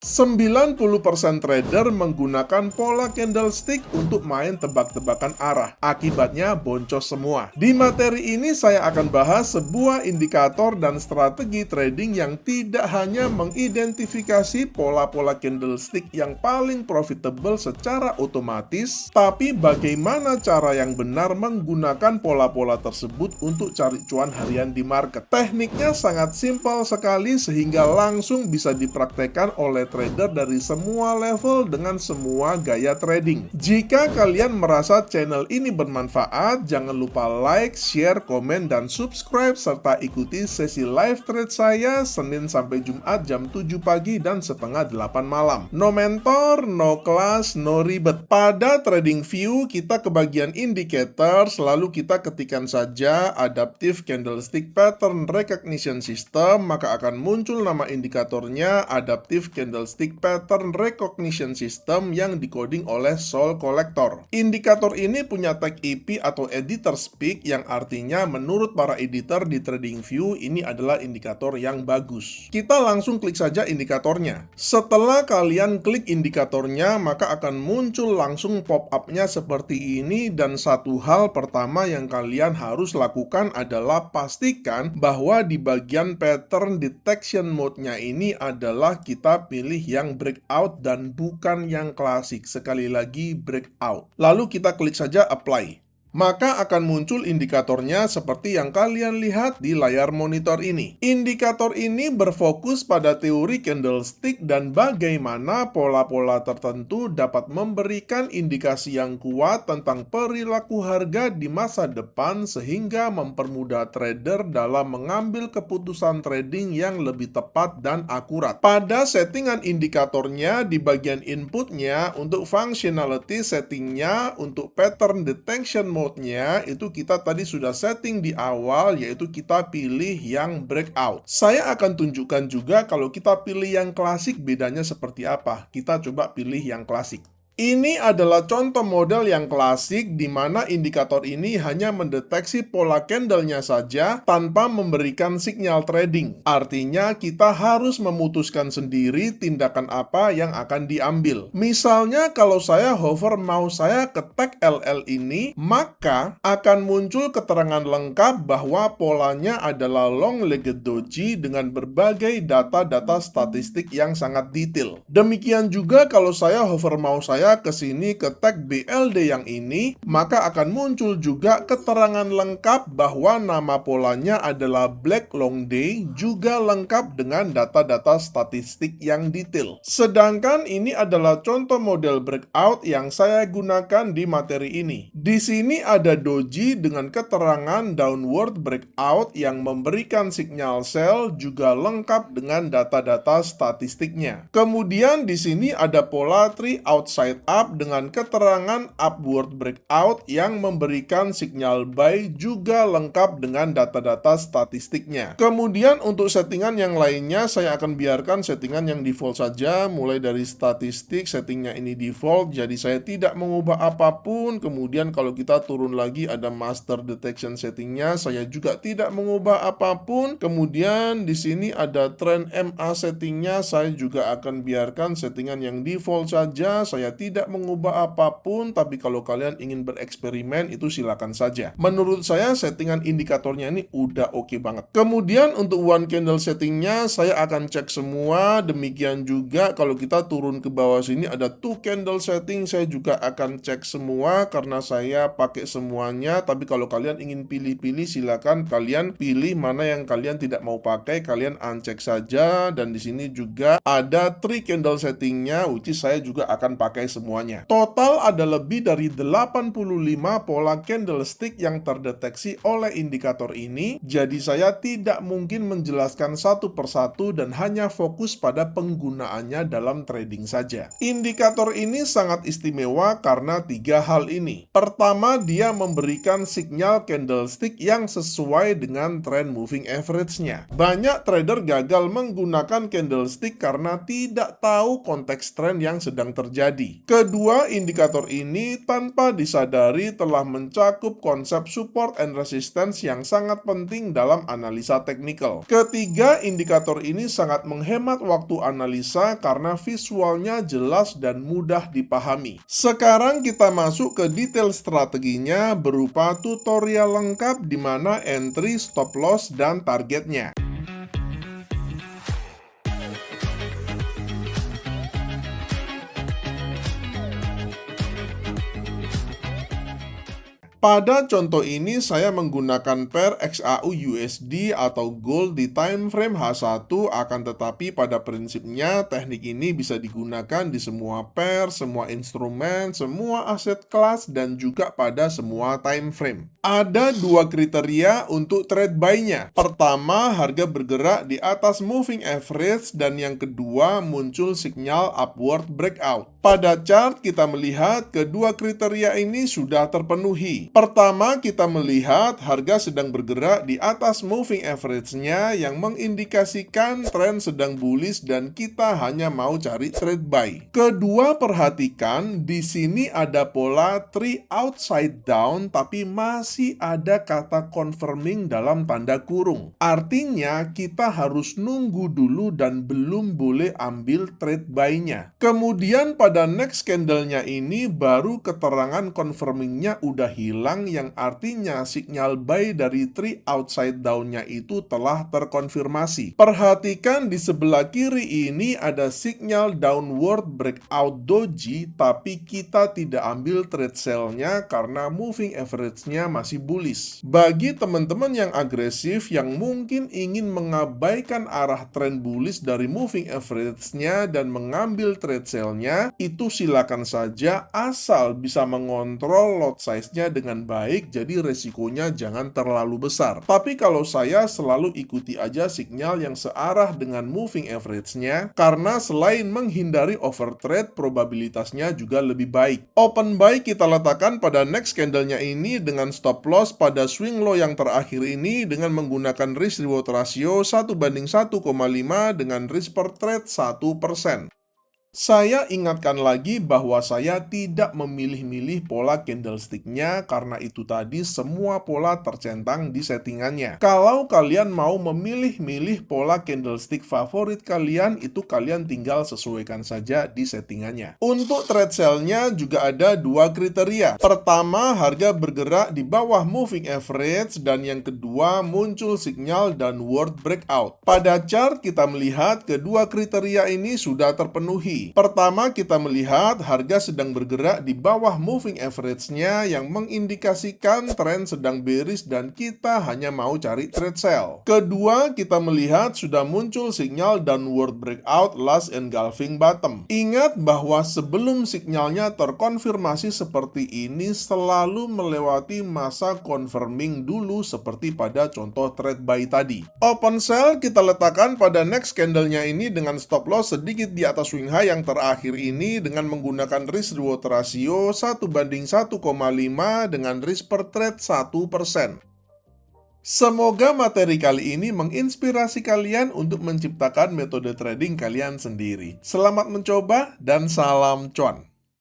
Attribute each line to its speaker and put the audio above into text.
Speaker 1: 90% trader menggunakan pola candlestick untuk main tebak-tebakan arah. Akibatnya boncos semua. Di materi ini saya akan bahas sebuah indikator dan strategi trading yang tidak hanya mengidentifikasi pola-pola candlestick yang paling profitable secara otomatis, tapi bagaimana cara yang benar menggunakan pola-pola tersebut untuk cari cuan harian di market. Tekniknya sangat simpel sekali sehingga langsung bisa dipraktekkan oleh trader dari semua level dengan semua gaya trading. Jika kalian merasa channel ini bermanfaat, jangan lupa like, share, komen, dan subscribe, serta ikuti sesi live trade saya Senin sampai Jumat jam 7 pagi dan setengah 8 malam. No mentor, no class, no ribet. Pada trading view, kita ke bagian indicator, selalu kita ketikkan saja Adaptive Candlestick Pattern Recognition System, maka akan muncul nama indikatornya Adaptive Candlestick Pattern Recognition System yang dikoding oleh Sol Collector. Indikator ini punya tag EP atau Editor Speak yang artinya menurut para editor di TradingView ini adalah indikator yang bagus. Kita langsung klik saja indikatornya. Setelah kalian klik indikatornya, maka akan muncul langsung pop-up-nya seperti ini, dan satu hal pertama yang kalian harus lakukan adalah pastikan bahwa di bagian pattern detection mode-nya ini adalah kita pilih yang breakout dan bukan yang klasik. Sekali lagi breakout. Lalu kita klik saja apply. Maka akan muncul indikatornya seperti yang kalian lihat di layar monitor ini. Indikator ini berfokus pada teori candlestick dan bagaimana pola-pola tertentu dapat memberikan indikasi yang kuat tentang perilaku harga di masa depan sehingga mempermudah trader dalam mengambil keputusan trading yang lebih tepat dan akurat. Pada settingan indikatornya di bagian inputnya, untuk functionality settingnya, untuk pattern detection mode itu kita tadi sudah setting di awal, yaitu kita pilih yang breakout. Saya akan tunjukkan juga kalau kita pilih yang klasik bedanya seperti apa. Kita coba pilih yang klasik. Ini adalah contoh model yang klasik di mana indikator ini hanya mendeteksi pola candlenya saja tanpa memberikan sinyal trading. Artinya kita harus memutuskan sendiri tindakan apa yang akan diambil. Misalnya kalau saya hover mouse saya ke tag LL ini, maka akan muncul keterangan lengkap bahwa polanya adalah long-legged doji dengan berbagai data-data statistik yang sangat detail. Demikian juga kalau saya hover mouse saya ke sini ke tag BLD yang ini, maka akan muncul juga keterangan lengkap bahwa nama polanya adalah Black Long Day, juga lengkap dengan data-data statistik yang detail. Sedangkan ini adalah contoh model breakout yang saya gunakan di materi ini. Di sini ada doji dengan keterangan downward breakout yang memberikan sinyal sell, juga lengkap dengan data-data statistiknya. Kemudian di sini ada pola tree outside up dengan keterangan upward breakout yang memberikan sinyal buy, juga lengkap dengan data-data statistiknya. Kemudian untuk settingan yang lainnya saya akan biarkan settingan yang default saja, mulai dari statistik settingnya ini default, jadi saya tidak mengubah apapun. Kemudian kalau kita turun lagi ada master detection settingnya, saya juga tidak mengubah apapun. Kemudian di sini ada trend MA settingnya, saya juga akan biarkan settingan yang default saja, saya tidak mengubah apapun. Tapi kalau kalian ingin bereksperimen itu silakan saja. Menurut saya settingan indikatornya ini udah oke banget. Kemudian untuk one candle settingnya saya akan cek semua. Demikian juga kalau kita turun ke bawah sini ada two candle setting, saya juga akan cek semua karena saya pakai semuanya. Tapi kalau kalian ingin pilih-pilih silakan kalian pilih mana yang kalian tidak mau pakai, kalian uncheck saja. Dan di sini juga ada three candle settingnya, which is saya juga akan pakai semuanya. Total ada lebih dari 85 pola candlestick yang terdeteksi oleh indikator ini, jadi saya tidak mungkin menjelaskan satu persatu dan hanya fokus pada penggunaannya dalam trading saja. Indikator ini sangat istimewa karena tiga hal ini. Pertama, dia memberikan sinyal candlestick yang sesuai dengan trend moving average-nya. Banyak trader gagal menggunakan candlestick karena tidak tahu konteks trend yang sedang terjadi. Kedua indikator ini tanpa disadari telah mencakup konsep support and resistance yang sangat penting dalam analisa teknikal. Ketiga indikator ini sangat menghemat waktu analisa karena visualnya jelas dan mudah dipahami. Sekarang kita masuk ke detail strateginya berupa tutorial lengkap di mana entry, stop loss, dan targetnya. Pada contoh ini saya menggunakan pair XAU USD atau gold di time frame H1, akan tetapi pada prinsipnya teknik ini bisa digunakan di semua pair, semua instrumen, semua aset kelas, dan juga pada semua time frame. Ada dua kriteria untuk trade buy-nya. Pertama, harga bergerak di atas moving average, dan yang kedua muncul sinyal upward breakout. Pada chart kita melihat kedua kriteria ini sudah terpenuhi. Pertama, kita melihat harga sedang bergerak di atas moving average-nya yang mengindikasikan tren sedang bullish dan kita hanya mau cari trade buy. Kedua, perhatikan di sini ada pola 3 outside down tapi masih ada kata confirming dalam tanda kurung. Artinya kita harus nunggu dulu dan belum boleh ambil trade buy-nya. Kemudian pada next candle-nya ini baru keterangan confirming-nya udah hilang, yang artinya sinyal buy dari 3 outside down-nya itu telah terkonfirmasi. Perhatikan di sebelah kiri ini ada sinyal downward breakout doji, tapi kita tidak ambil trade sell-nya karena moving average-nya masih bullish. Bagi teman-teman yang agresif yang mungkin ingin mengabaikan arah tren bullish dari moving average-nya dan mengambil trade sell-nya, itu silakan saja asal bisa mengontrol lot size-nya dengan baik, jadi resikonya jangan terlalu besar. Tapi kalau saya selalu ikuti aja sinyal yang searah dengan moving average-nya, karena selain menghindari overtrade, probabilitasnya juga lebih baik. Open buy kita letakkan pada next candle-nya ini dengan stop loss pada swing low yang terakhir ini dengan menggunakan risk reward ratio 1:1,5 dengan risk per trade 1%. Saya ingatkan lagi bahwa saya tidak memilih-milih pola candlestick-nya karena itu tadi semua pola tercentang di settingannya. Kalau kalian mau memilih-milih pola candlestick favorit kalian, itu kalian tinggal sesuaikan saja di settingannya. Untuk trade sell-nya juga ada dua kriteria. Pertama, harga bergerak di bawah moving average, dan yang kedua muncul sinyal downward breakout. Pada chart kita melihat kedua kriteria ini sudah terpenuhi. Pertama, kita melihat harga sedang bergerak di bawah moving average-nya yang mengindikasikan tren sedang bearish dan kita hanya mau cari trade sell. Kedua, kita melihat sudah muncul sinyal downward breakout last engulfing bottom. Ingat bahwa sebelum sinyalnya terkonfirmasi seperti ini selalu melewati masa confirming dulu seperti pada contoh trade buy tadi. Open sell kita letakkan pada next candle-nya ini dengan stop loss sedikit di atas swing high yang terakhir ini dengan menggunakan risk reward ratio 1:1,5 dengan risk per trade 1%. Semoga materi kali ini menginspirasi kalian untuk menciptakan metode trading kalian sendiri. Selamat mencoba dan salam cuan.